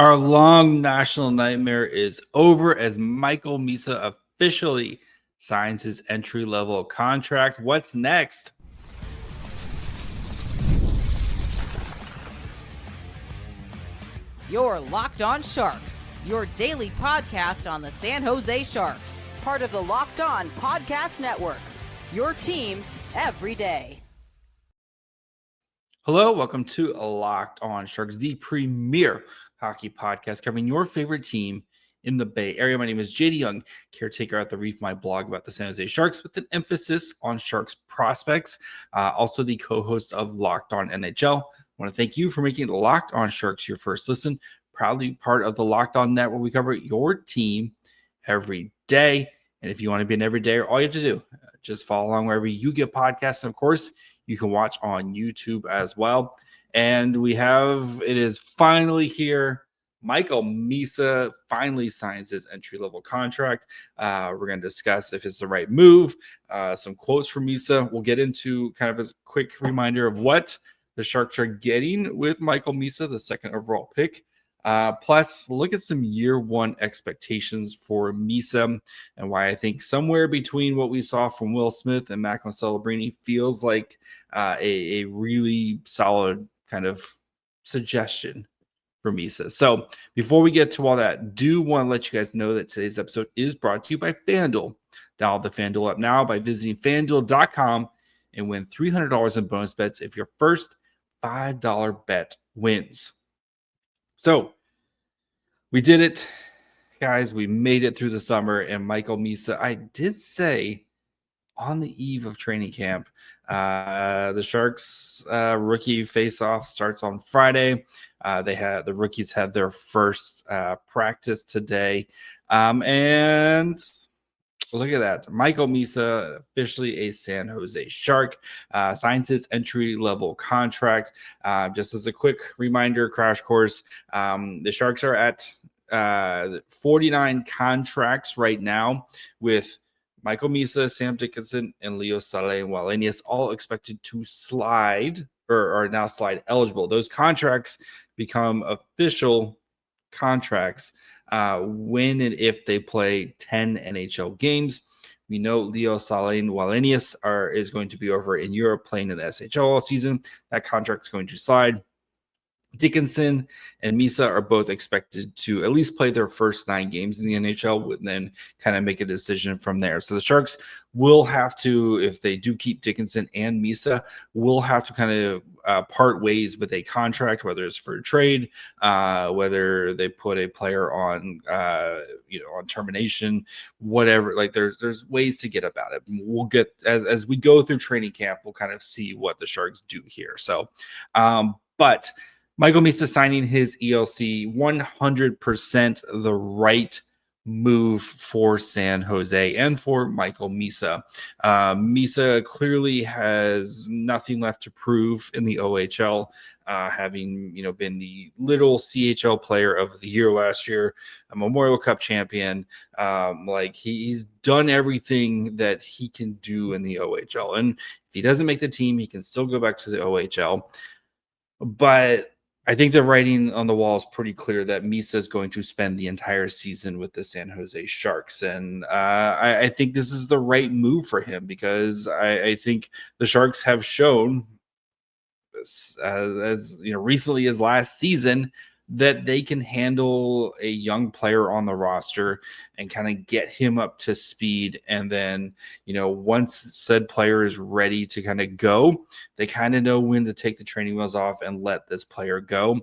Our long national nightmare is over as Michael Misa officially signs his entry-level contract. What's next? You're Locked On Sharks, your daily podcast on the San Jose Sharks, part of the Locked On Podcast Network, your team every day. Hello, welcome to Locked On Sharks, the premier hockey podcast covering your favorite team in the Bay Area. My name is JD Young, caretaker at The Reef, my blog about the San Jose Sharks with an emphasis on Sharks prospects. Also the co-host of Locked On NHL. I want to thank you for making Locked On Sharks your first listen. Proudly part of the Locked On Net, where we cover your team every day. And if you want to be an everydayer, all you have to do, just follow along wherever you get podcasts. And of course, you can watch on YouTube as well. And it is finally here. Michael Misa finally signs his entry-level contract. We're going to discuss if it's the right move, some quotes from Misa. We'll get into kind of a quick reminder of what the Sharks are getting with Michael Misa, the second overall pick. Plus, look at some year one expectations for Misa and why I think somewhere between what we saw from Will Smith and Macklin Celebrini feels like a really solid kind of suggestion for Misa. So before we get to all that, do want to let you guys know that today's episode is brought to you by FanDuel. Download the FanDuel app now by visiting FanDuel.com and win $300 in bonus bets if your first $5 bet wins. So we did it, guys. We made it through the summer, and Michael Misa, I did say on the eve of training camp, the Sharks rookie face-off starts on Friday. The rookies had their first practice today, and look at that. Michael Misa, officially a San Jose Shark, signs his entry-level contract. Just as a quick reminder, crash course, the Sharks are at 49 contracts right now with Michael Misa, Sam Dickinson, and Leo Saleh-Wallenius, all expected to slide or are now slide eligible. Those contracts become official contracts when and if they play 10 NHL games. We know Leo Saleh-Wallenius is going to be over in Europe playing in the SHL all season. That contract is going to slide. Dickinson and Misa are both expected to at least play their first 9 games in the NHL and then kind of make a decision from there. So the Sharks will have to, if they do keep Dickinson and Misa, will have to kind of part ways with a contract, whether it's for a trade, whether they put a player on, on termination, whatever. Like there's ways to get about it. We'll get as we go through training camp, we'll kind of see what the Sharks do here. So, but Michael Misa signing his ELC, 100% the right move for San Jose and for Michael Misa. Misa clearly has nothing left to prove in the OHL, having been the little CHL player of the year last year, a Memorial Cup champion. He's done everything that he can do in the OHL, and if he doesn't make the team, he can still go back to the OHL. But I think the writing on the wall is pretty clear that Misa is going to spend the entire season with the San Jose Sharks. And I think this is the right move for him because I think the Sharks have shown, as recently as last season, that they can handle a young player on the roster and kind of get him up to speed. And then, once said player is ready to kind of go, they kind of know when to take the training wheels off and let this player go.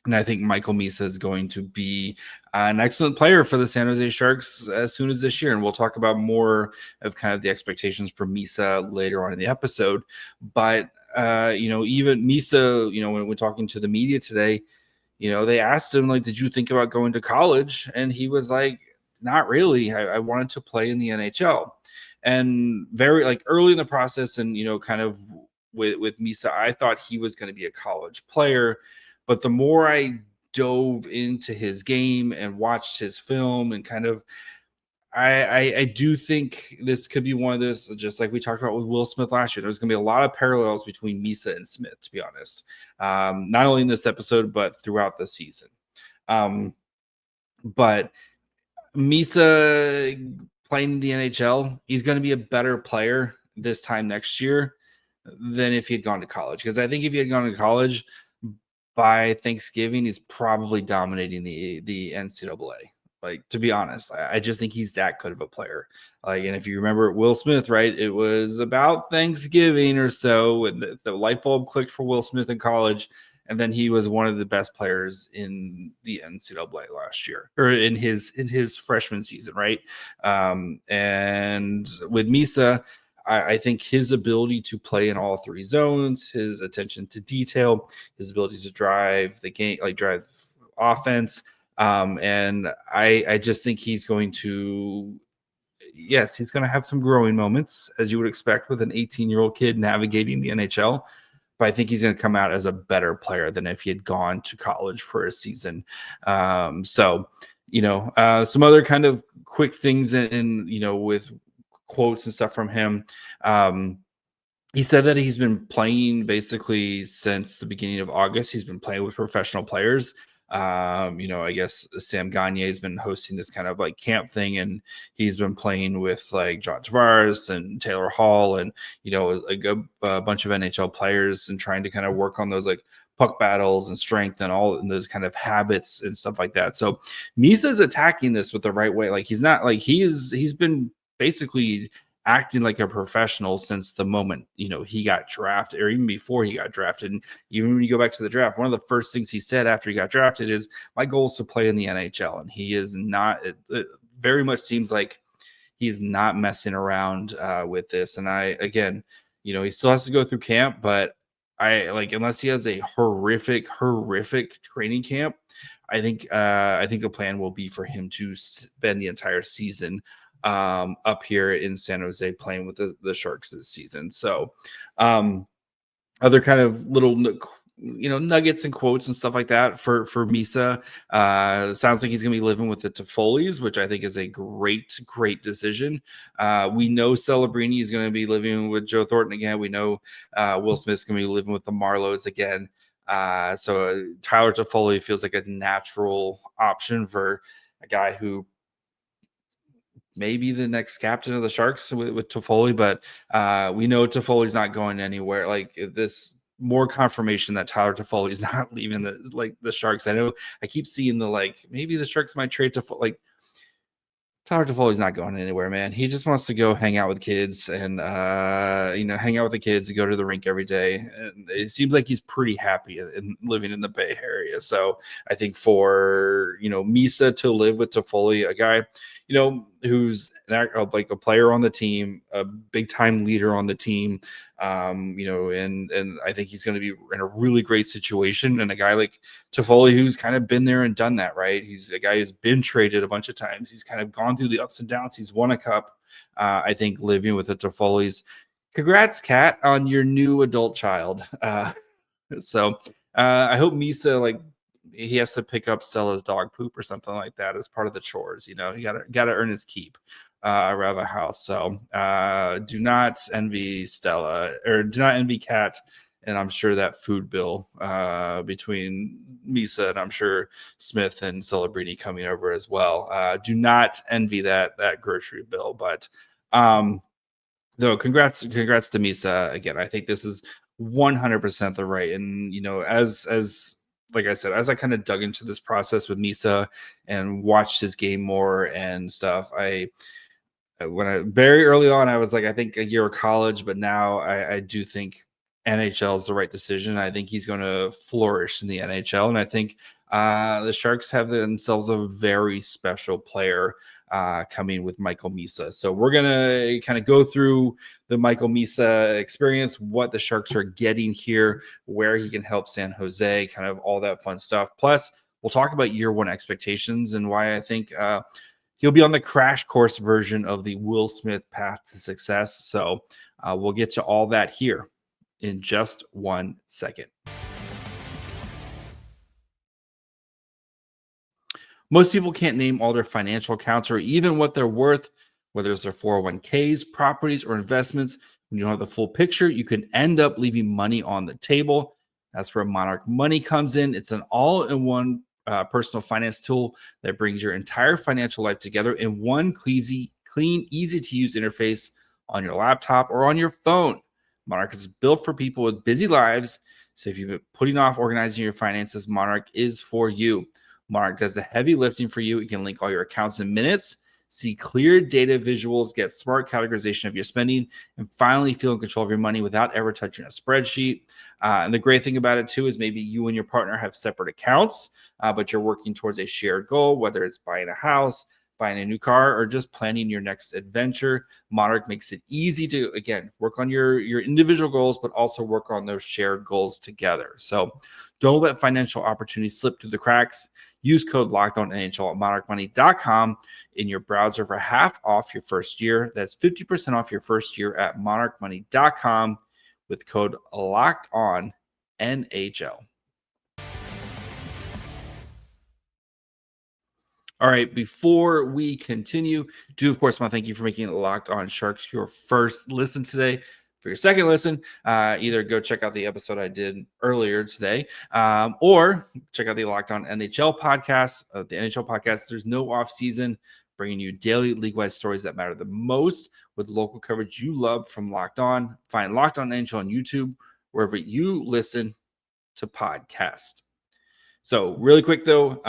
And I think Michael Misa is going to be an excellent player for the San Jose Sharks as soon as this year. And we'll talk about more of kind of the expectations for Misa later on in the episode. But, even Misa, when we're talking to the media today, they asked him, did you think about going to college? And he was like, not really. I wanted to play in the NHL. And very early in the process and, kind of with Misa, I thought he was going to be a college player. But the more I dove into his game and watched his film and kind of, I do think this could be one of those, just like we talked about with Will Smith last year. There's going to be a lot of parallels between Misa and Smith, to be honest. Not only in this episode, but throughout the season. But Misa playing in the NHL, he's going to be a better player this time next year than if he had gone to college. Because I think if he had gone to college by Thanksgiving, he's probably dominating the NCAA. Like, to be honest, I just think he's that good of a player. Like, and if you remember Will Smith, right? It was about Thanksgiving or so when the light bulb clicked for Will Smith in college. And then he was one of the best players in the NCAA last year, or in his freshman season, right? And with Misa, I think his ability to play in all three zones, his attention to detail, his ability to drive the game, like drive offense, and I just think he's going to. Yes, he's going to have some growing moments, as you would expect with an 18-year-old kid navigating the NHL. But I think he's going to come out as a better player than if he had gone to college for a season. So, some other kind of quick things in with quotes and stuff from him. He said that he's been playing basically since the beginning of August. He's been playing with professional players. I guess Sam Gagne has been hosting this kind of like camp thing, and he's been playing with like John Tavares and Taylor Hall and, like a bunch of NHL players, and trying to kind of work on those like puck battles and strength and all and those kind of habits and stuff like that. So Misa's attacking this with the right way. Like, he's not like he's been basically acting like a professional since the moment he got drafted, or even before he got drafted. And even when you go back to the draft, one of the first things he said after he got drafted is, my goal is to play in the NHL. And he is not, it very much seems like he's not messing around with this. And again, he still has to go through camp, but unless he has a horrific training camp, I think the plan will be for him to spend the entire season up here in San Jose playing with the Sharks this season. So other kind of little nuggets and quotes and stuff like that for Misa. Sounds like he's gonna be living with the Toffolis, which I think is a great decision. We know Celebrini is gonna be living with Joe Thornton again. We know Will Smith's gonna be living with the Marlows again. So Tyler Toffoli feels like a natural option for a guy who maybe the next captain of the Sharks with Toffoli, but we know Toffoli's not going anywhere. Like, this more confirmation that Tyler Toffoli is not leaving the Sharks. I know I keep seeing maybe the Sharks might trade Toffoli. Like, Tyler Toffoli's not going anywhere, man. He just wants to go hang out with kids and hang out with the kids and go to the rink every day. And it seems like he's pretty happy in living in the Bay Area. So I think for Misa to live with Toffoli, a guy who's like a player on the team, a big time leader on the team, and I think he's going to be in a really great situation. And a guy like Toffoli, who's kind of been there and done that, right? He's a guy who's been traded a bunch of times. He's kind of gone through the ups and downs. He's won a cup. I think living with the Toffolis. Congrats, Kat, on your new adult child. So I hope Misa, he has to pick up Stella's dog poop or something like that as part of the chores. He gotta earn his keep around the house. So do not envy Stella, or do not envy Kat. And I'm sure that food bill between Misa and I'm sure Smith and Celebrini coming over as well. Do not envy that grocery bill. But no, congrats to Misa again. I think this is 100% the right. And as like I said, as I kind of dug into this process with Misa and watched his game more and stuff, very early on, I was like, I think a year of college, but now I do think NHL is the right decision. I think he's going to flourish in the NHL. And I think the Sharks have themselves a very special player coming with Michael Misa. So we're going to kind of go through the Michael Misa experience, what the Sharks are getting here, where he can help San Jose, kind of all that fun stuff. Plus, we'll talk about year one expectations and why I think he'll be on the crash course version of the Will Smith path to success. So we'll get to all that here in just 1 second. Most people can't name all their financial accounts or even what they're worth, whether it's their 401ks, properties, or investments. When you don't have the full picture, you can end up leaving money on the table. That's where Monarch Money comes in. It's an all-in-one personal finance tool that brings your entire financial life together in one clean, easy-to-use interface on your laptop or on your phone. Monarch is built for people with busy lives, so if you've been putting off organizing your finances, Monarch is for you. Monarch does the heavy lifting for you. It can link all your accounts in minutes, see clear data visuals, get smart categorization of your spending, and finally feel in control of your money without ever touching a spreadsheet. And the great thing about it, too, is maybe you and your partner have separate accounts, but you're working towards a shared goal, whether it's buying a house, buying a new car, or just planning your next adventure. Monarch makes it easy to, again, work on your individual goals, but also work on those shared goals together. So don't let financial opportunities slip through the cracks. Use code LOCKEDONNHL at monarchmoney.com in your browser for half off your first year. That's 50% off your first year at monarchmoney.com with code LOCKEDONNHL. All right, before we continue, do of course want to thank you for making Locked On Sharks your first listen today. For your second listen, either go check out the episode I did earlier today, or check out the Locked On NHL podcast. The NHL podcast, there's no off season, bringing you daily league-wide stories that matter the most with local coverage you love from Locked On. Find Locked On NHL on YouTube, wherever you listen to podcasts. So really quick though,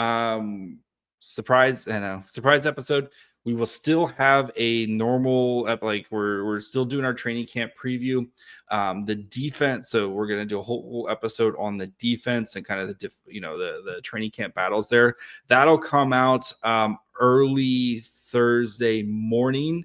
surprise episode. We will still have a normal we're still doing our training camp preview. The defense, so we're going to do a whole episode on the defense and kind of the training camp battles there. That'll come out early Thursday morning.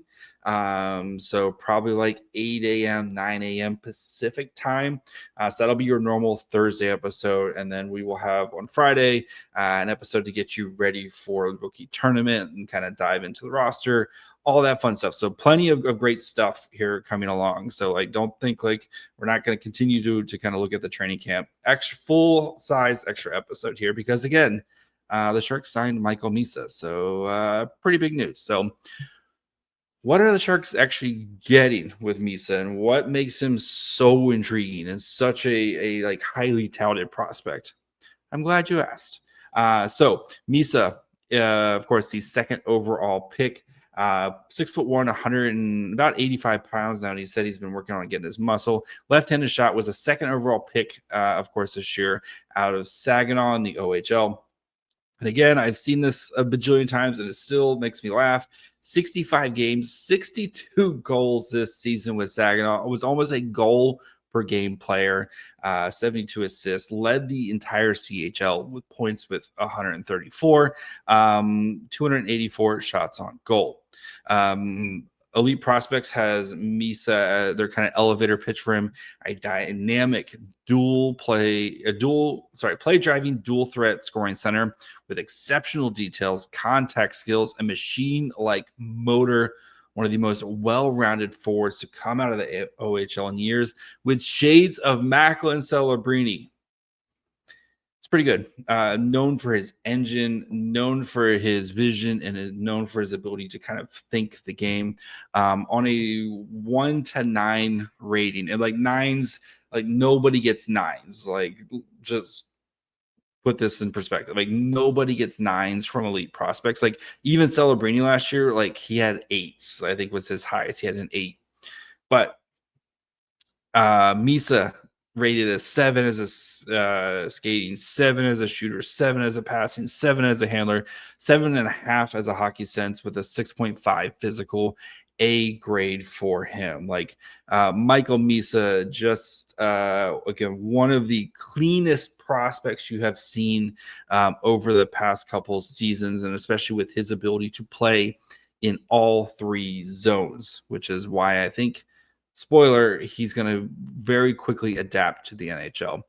So probably like 8 a.m., 9 a.m. Pacific time. So that'll be your normal Thursday episode. And then we will have on Friday an episode to get you ready for the rookie tournament and kind of dive into the roster, all that fun stuff. So plenty of great stuff here coming along. So don't think we're not going to continue to kind of look at the training camp full size extra episode here, because again, the Sharks signed Michael Misa. So pretty big news. So what are the Sharks actually getting with Misa, and what makes him so intriguing and such a highly touted prospect? I'm glad you asked. So Misa, of course, the second overall pick, 6'1", 100 and about 85 pounds now. And he said he's been working on getting his muscle. Left-handed shot, was a second overall pick, of course, this year out of Saginaw in the OHL. And again, I've seen this a bajillion times, and it still makes me laugh. 65 games, 62 goals this season with Saginaw. It was almost a goal per game player, 72 assists, led the entire CHL with points with 134, 284 shots on goal. Elite Prospects has Misa, their kind of elevator pitch for him, a dynamic play driving, dual threat scoring center with exceptional details, contact skills, and machine-like motor. One of the most well-rounded forwards to come out of the OHL in years, with shades of Macklin Celebrini. It's pretty good. Known for his engine, known for his vision, and known for his ability to kind of think the game. On a 1 to 9 rating, and nines, nobody gets nines. Just put this in perspective. Nobody gets nines from elite prospects. Even Celebrini last year, he had 8s. I think was his highest. He had an 8. But Misa rated as 7 as a skating, 7 as a shooter, 7 as a passing, 7 as a handler, 7.5 as a hockey sense, with a 6.5 physical. A grade for him. Michael Misa, just again, one of the cleanest prospects you have seen over the past couple seasons, and especially with his ability to play in all 3 zones, which is why I think, spoiler, he's going to very quickly adapt to the NHL.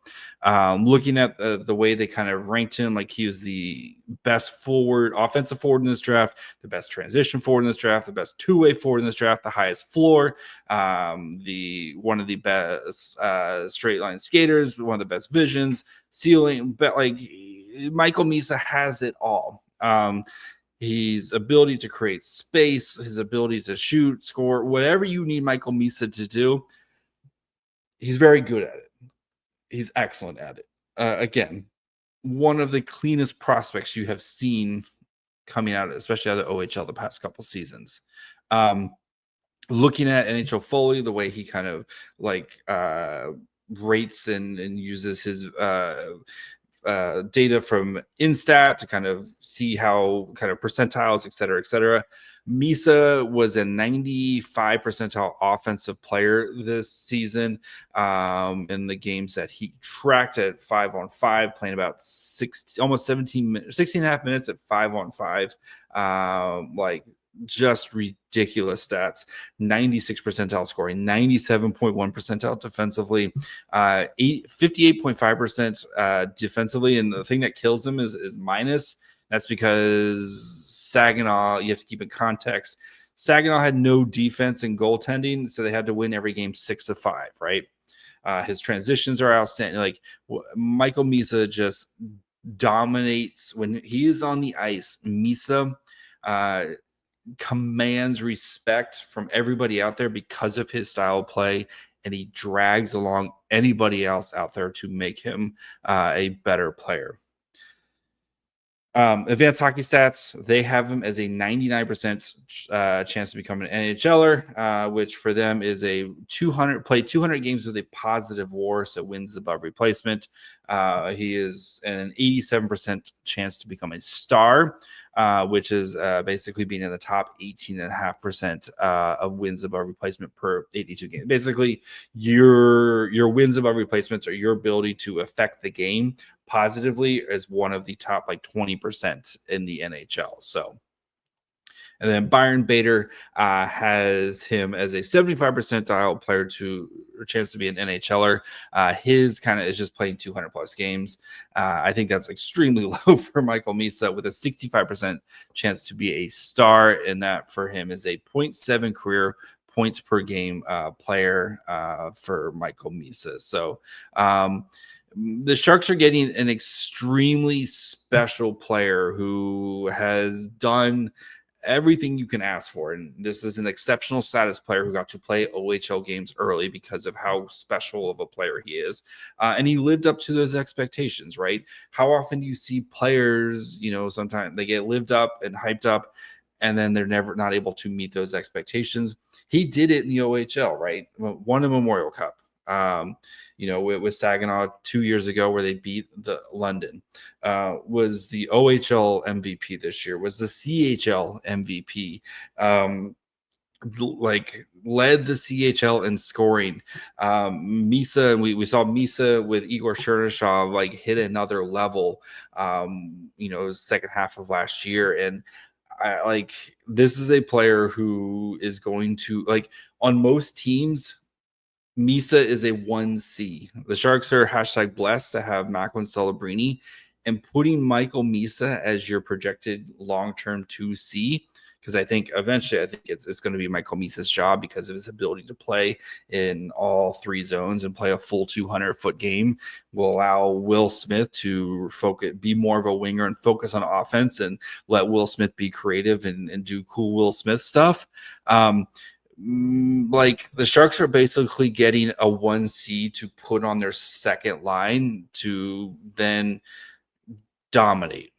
Looking at the way they kind of ranked him, he was the best offensive forward in this draft, the best transition forward in this draft, the best two-way forward in this draft, the highest floor, one of the best straight line skaters, one of the best visions, ceiling. But Michael Misa has it all. His ability to create space, his ability to shoot, score, whatever you need Michael Misa to do, he's very good at it. He's excellent at it. Again, one of the cleanest prospects you have seen coming out, especially out of the OHL the past couple seasons. Looking at NHL Foley, the way he kind of rates and uses his data from Instat to kind of see how kind of percentiles, et cetera, et cetera. Misa was a 95 percentile offensive player this season in the games that he tracked at 5-on-5, playing about almost 16 and a half minutes at 5-on-5. Just ridiculous stats. 96 percentile scoring, 97.1 percentile defensively, 58.5% defensively. And the thing that kills him is minus. That's because Saginaw, you have to keep in context, Saginaw had no defense and goaltending, so they had to win every game 6-5, right? His transitions are outstanding. Like Michael Misa just dominates when he is on the ice. Misa commands respect from everybody out there because of his style of play, and he drags along anybody else out there to make him a better player. Advanced hockey stats, they have him as a 99% chance to become an NHLer, which for them is a 200 games with a positive WAR, so wins above replacement. He is an 87% chance to become a star, which is basically being in the top 18.5% of wins above replacement per 82 games. Basically, your wins above replacements are your ability to affect the game positively as one of the top 20% in the NHL. So, and then Byron Bader has him as a 75 percentile player to chance to be an NHLer. His kind of is just playing 200 plus games. I think that's extremely low for Michael Misa, with a 65% chance to be a star, and that for him is a 0.7 career points per game player for Michael Misa. So the Sharks are getting an extremely special player who has done everything you can ask for. And this is an exceptional status player who got to play OHL games early because of how special of a player he is. And he lived up to those expectations, right? How often do you see players, sometimes they get lived up and hyped up, and then they're never not able to meet those expectations? He did it in the OHL, right? Won a Memorial Cup. With Saginaw 2 years ago, where they beat the London, was the OHL MVP this year, was the CHL MVP, led the CHL in scoring. Misa, we saw Misa with Igor Chernyshov hit another level, second half of last year. And this is a player who is going to, on most teams, Misa is a 1C. The Sharks are #blessed to have Macklin Celebrini, and putting Michael Misa as your projected long-term 2C, because I think eventually it's going to be Michael Misa's job because of his ability to play in all three zones and play a full 200-foot game, will allow Will Smith to be more of a winger and focus on offense, and let Will Smith be creative and do cool Will Smith stuff. The Sharks are basically getting a 1C to put on their second line to then dominate,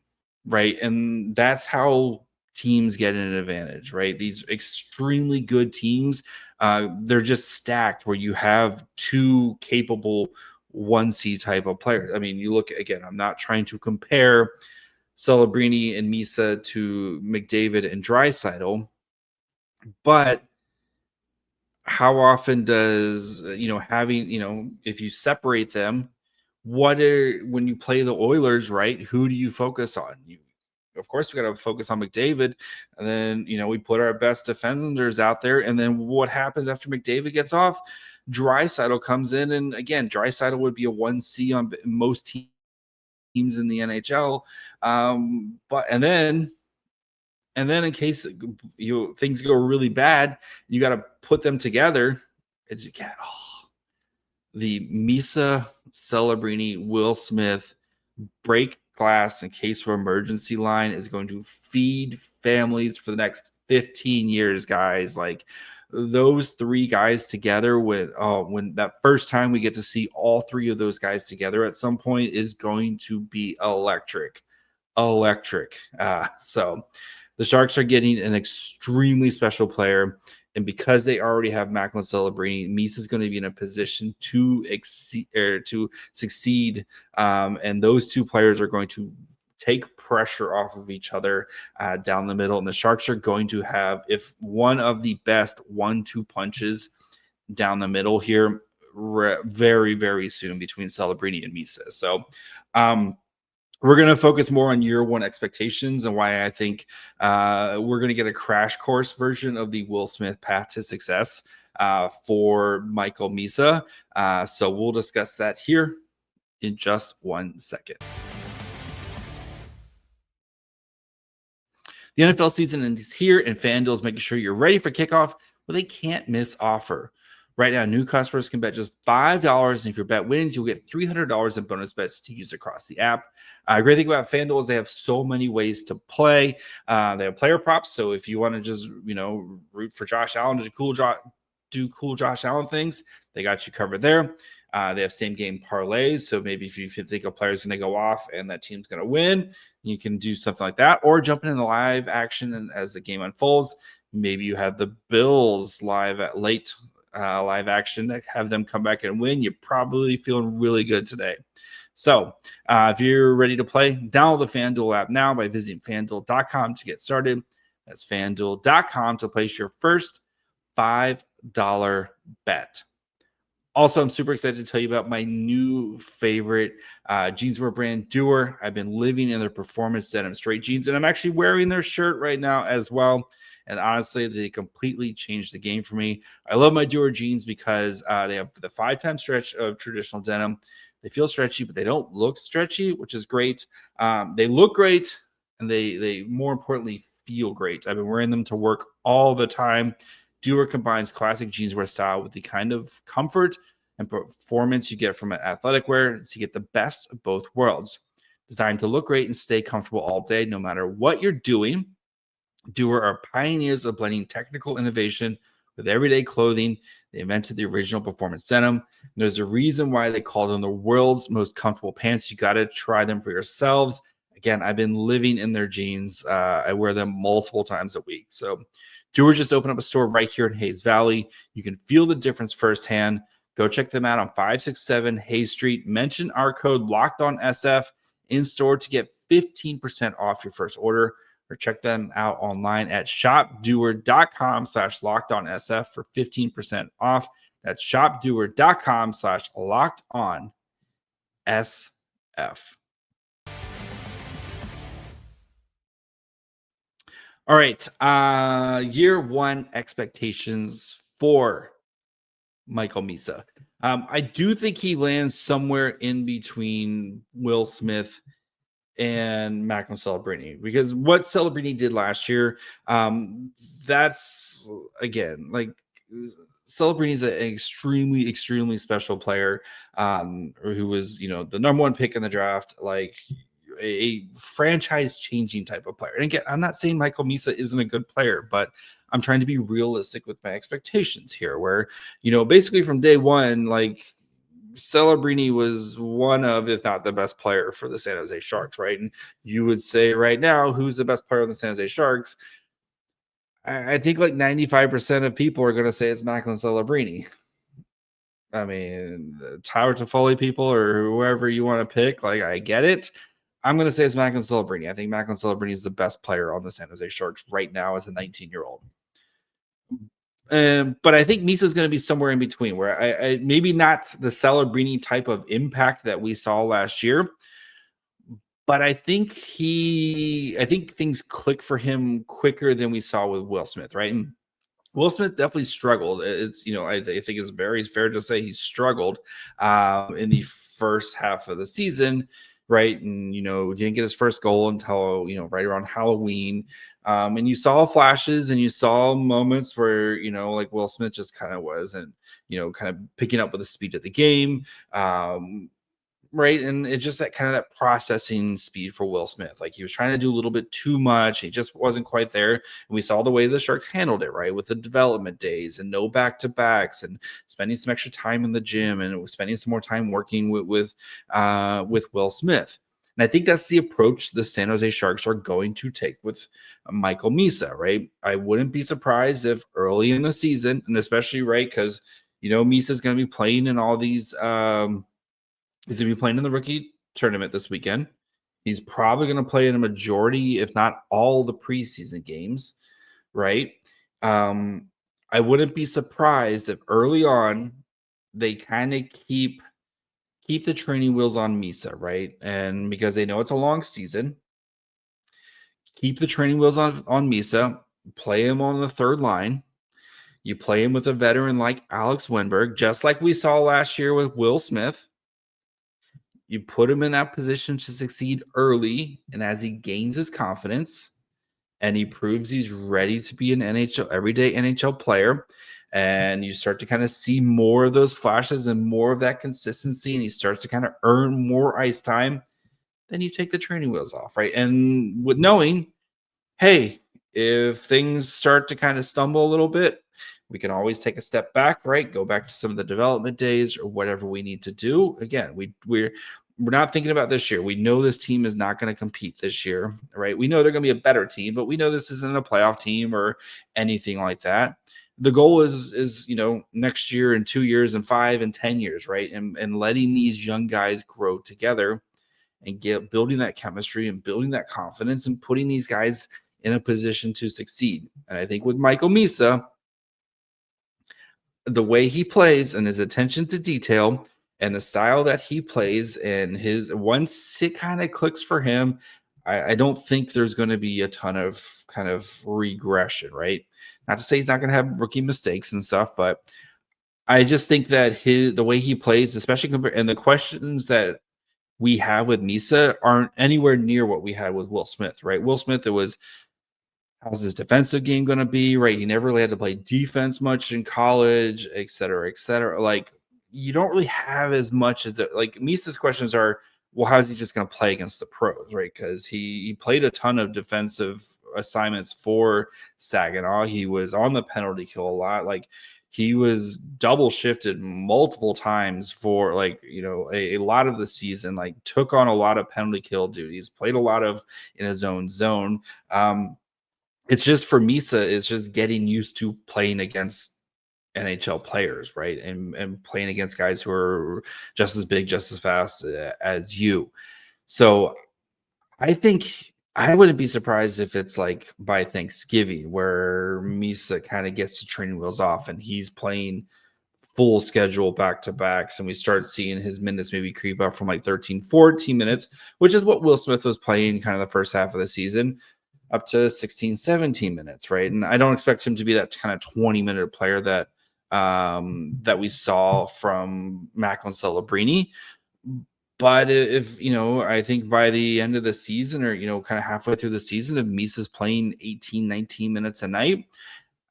right? And that's how teams get an advantage, right? These extremely good teams, they're just stacked where you have two capable 1C type of players. I mean, you look again, I'm not trying to compare Celebrini and Misa to McDavid and Draisaitl, but how often does if you separate them, when you play the Oilers, right, who do you focus on? Of course we got to focus on McDavid, and then we put our best defenders out there, and then what happens after McDavid gets off? Draisaitl comes in, and again, Draisaitl would be a 1C on most teams in the NHL, and then in case things go really bad, you got to put them together. The Misa, Celebrini, Will Smith break glass in case of emergency line is going to feed families for the next 15 years, guys. those three guys together when that first time we get to see all three of those guys together at some point is going to be electric. So the Sharks are getting an extremely special player. And because they already have Macklin Celebrini, Misa is going to be in a position to succeed. And those two players are going to take pressure off of each other down the middle. And the Sharks are going to have, if one of the best 1-2 punches down the middle here very, very soon between Celebrini and Misa. So, we're going to focus more on year one expectations and why I think we're going to get a crash course version of the Will Smith path to success for Michael Misa. So we'll discuss that here in just 1 second. The NFL season is here, and FanDuel is making sure you're ready for kickoff with a can't-miss offer. Right now, new customers can bet just $5, and if your bet wins, you'll get $300 in bonus bets to use across the app. Great thing about FanDuel is they have so many ways to play. They have player props, so if you want to just root for Josh Allen to do cool Josh Allen things, they got you covered there. They have same game parlays, so maybe if you think a player's going to go off and that team's going to win, you can do something like that, or jumping in the live action and as the game unfolds. Maybe you have the Bills live at late. Live action that have them come back and win. You're probably feeling really good today. So if you're ready to play, download the FanDuel app now by visiting FanDuel.com to get started. That's FanDuel.com to place your first $5 bet. Also, I'm super excited to tell you about my new favorite jeanswear brand, Doer. I've been living in their performance denim straight jeans, and I'm actually wearing their shirt right now as well. And honestly, they completely changed the game for me. I love my Doer jeans because they have the 5-time stretch of traditional denim. They feel stretchy, but they don't look stretchy, which is great. They look great, and they more importantly feel great. I've been wearing them to work all the time. Doer combines classic jeanswear style with the kind of comfort and performance you get from an athletic wear, so you get the best of both worlds. Designed to look great and stay comfortable all day, no matter what you're doing. Doer are pioneers of blending technical innovation with everyday clothing. They invented the original performance denim. And there's a reason why they call them the world's most comfortable pants. You got to try them for yourselves. Again, I've been living in their jeans. I wear them multiple times a week. So Doer just opened up a store right here in Hayes Valley. You can feel the difference firsthand. Go check them out on 567 Hayes Street. Mention our code LOCKEDONSF in store to get 15% off your first order. Or check them out online at shopdoer.com/lockedonsf for 15% off. That's shopdoer.com/lockedonsf. All right. Year one expectations for Michael Misa. I do think he lands somewhere in between Will Smith and Macklin Celebrini, because what Celebrini did last year, that's again, like, Celebrini is an extremely, extremely special player, who was, the number one pick in the draft, like a franchise-changing type of player. And again, I'm not saying Michael Misa isn't a good player, but I'm trying to be realistic with my expectations here, where, basically from day one, like, Celebrini was one of, if not the best player for the San Jose Sharks, right? And you would say right now, who's the best player on the San Jose Sharks? I think like 95% of people are going to say it's Macklin Celebrini. I mean, Tyler Toffoli people or whoever you want to pick, like, I get it. I'm going to say it's Macklin Celebrini. I think Macklin Celebrini is the best player on the San Jose Sharks right now as a 19-year-old. But I think Misa is going to be somewhere in between, where I maybe not the Celebrini type of impact that we saw last year, but I think things click for him quicker than we saw with Will Smith, right? And Will Smith definitely struggled. It's, I think it's very fair to say he struggled in the first half of the season, right? And, didn't get his first goal until, right around Halloween. And you saw flashes and you saw moments where, like Will Smith just kind of was, and, kind of picking up with the speed of the game. right? And it's just that kind of that processing speed for Will Smith. Like he was trying to do a little bit too much. He just wasn't quite there. And we saw the way the Sharks handled it, right? With the development days and no back-to-backs and spending some extra time in the gym and spending some more time working with Will Smith. And I think that's the approach the San Jose Sharks are going to take with Michael Misa, right? I wouldn't be surprised if early in the season, and especially, right, because, Misa is going to be playing in all these he's going to be playing in the rookie tournament this weekend. He's probably going to play in a majority, if not all, the preseason games, right? I wouldn't be surprised if early on they kind of keep the training wheels on Misa, right? And because they know it's a long season, keep the training wheels on Misa, play him on the third line. You play him with a veteran like Alex Wenberg, just like we saw last year with Will Smith. You put him in that position to succeed early, and as he gains his confidence and he proves he's ready to be an everyday NHL player, and you start to kind of see more of those flashes and more of that consistency, and he starts to kind of earn more ice time, then you take the training wheels off, right? And with knowing, hey, if things start to kind of stumble a little bit, we can always take a step back, right? Go back to some of the development days or whatever we need to do. Again, we're not thinking about this year. We know this team is not going to compete this year, right? We know they're going to be a better team, but we know this isn't a playoff team or anything like that. The goal is next year and 2 years and 5 and 10 years, right? And letting these young guys grow together and building that chemistry and building that confidence and putting these guys in a position to succeed. And I think with Michael Misa, the way he plays and his attention to detail and the style that he plays and his once it kind of clicks for him, I don't think there's going to be a ton of kind of regression, right? Not to say he's not going to have rookie mistakes and stuff, but I just think that the way he plays, especially and the questions that we have with Misa aren't anywhere near what we had with Will Smith, right? Will Smith, it was, how's his defensive game going to be, right? He never really had to play defense much in college, et cetera, et cetera. Like, you don't really have as much as like Misa's questions are, well, how's he just going to play against the pros, right? Because he played a ton of defensive assignments for Saginaw. He was on the penalty kill a lot. Like, he was double shifted multiple times for a lot of the season, like took on a lot of penalty kill duties, played a lot of in his own zone. It's just for Misa, it's just getting used to playing against NHL players, right? And playing against guys who are just as big, just as fast as you. So I think I wouldn't be surprised if it's like by Thanksgiving where Misa kind of gets the training wheels off and he's playing full schedule back-to-backs, and we start seeing his minutes maybe creep up from like 13, 14 minutes, which is what Will Smith was playing kind of the first half of the season, up to 16, 17 minutes, right? And I don't expect him to be that kind of 20-minute player that we saw from Macklin Celebrini. But if, I think by the end of the season or, kind of halfway through the season, if Misa's playing 18, 19 minutes a night,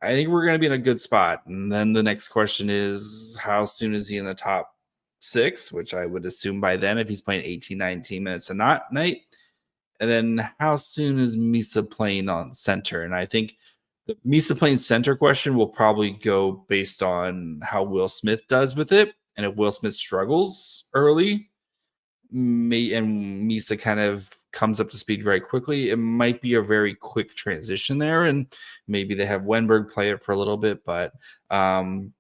I think we're going to be in a good spot. And then the next question is, how soon is he in the top 6, which I would assume by then if he's playing 18, 19 minutes a night. And then how soon is Misa playing on center? And I think the Misa playing center question will probably go based on how Will Smith does with it. And if Will Smith struggles early, and Misa kind of comes up to speed very quickly, it might be a very quick transition there. And maybe they have Wenberg play it for a little bit. But, I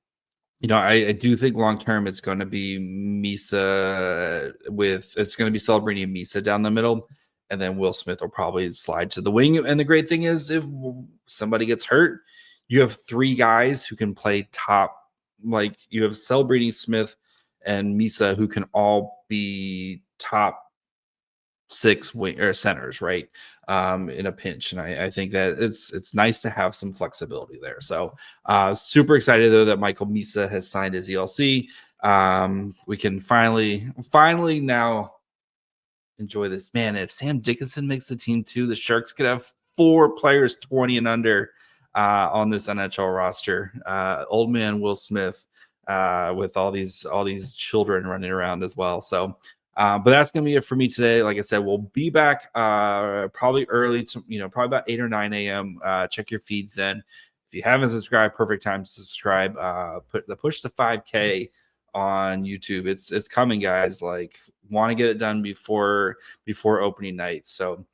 do think long-term it's going to be Misa it's going to be Celebrini and Misa down the middle. And then Will Smith will probably slide to the wing. And the great thing is if somebody gets hurt, you have 3 guys who can play top. Like you have Celebrini, Smith, and Misa who can all be top 6 wing or centers, right? In a pinch. And I think that it's nice to have some flexibility there. So super excited though that Michael Misa has signed his ELC. We can finally now enjoy this, man. If Sam Dickinson makes the team too, the Sharks could have 4 players 20 and under on this NHL roster. Old man Will Smith with all these children running around as well. So But that's going to be it for me today. Like I said, we'll be back probably early, probably about 8 or 9 a.m. Check your feeds then. If you haven't subscribed, perfect time to subscribe. Put the push to 5K on YouTube. It's coming, guys. Like, want to get it done before opening night. So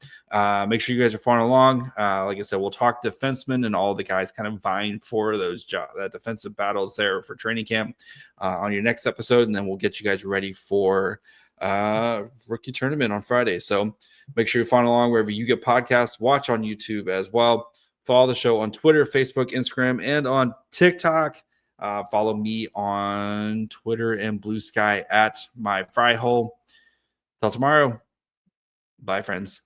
make sure you guys are following along. Like I said, we'll talk defensemen and all the guys kind of vying for those defensive battles there for training camp on your next episode, and then we'll get you guys ready for rookie tournament on Friday. So make sure you follow along wherever you get podcasts. Watch on YouTube as well. Follow the show on Twitter, Facebook, Instagram, and on TikTok. Follow me on Twitter and Blue Sky at my fry hole. Till tomorrow. Bye, friends.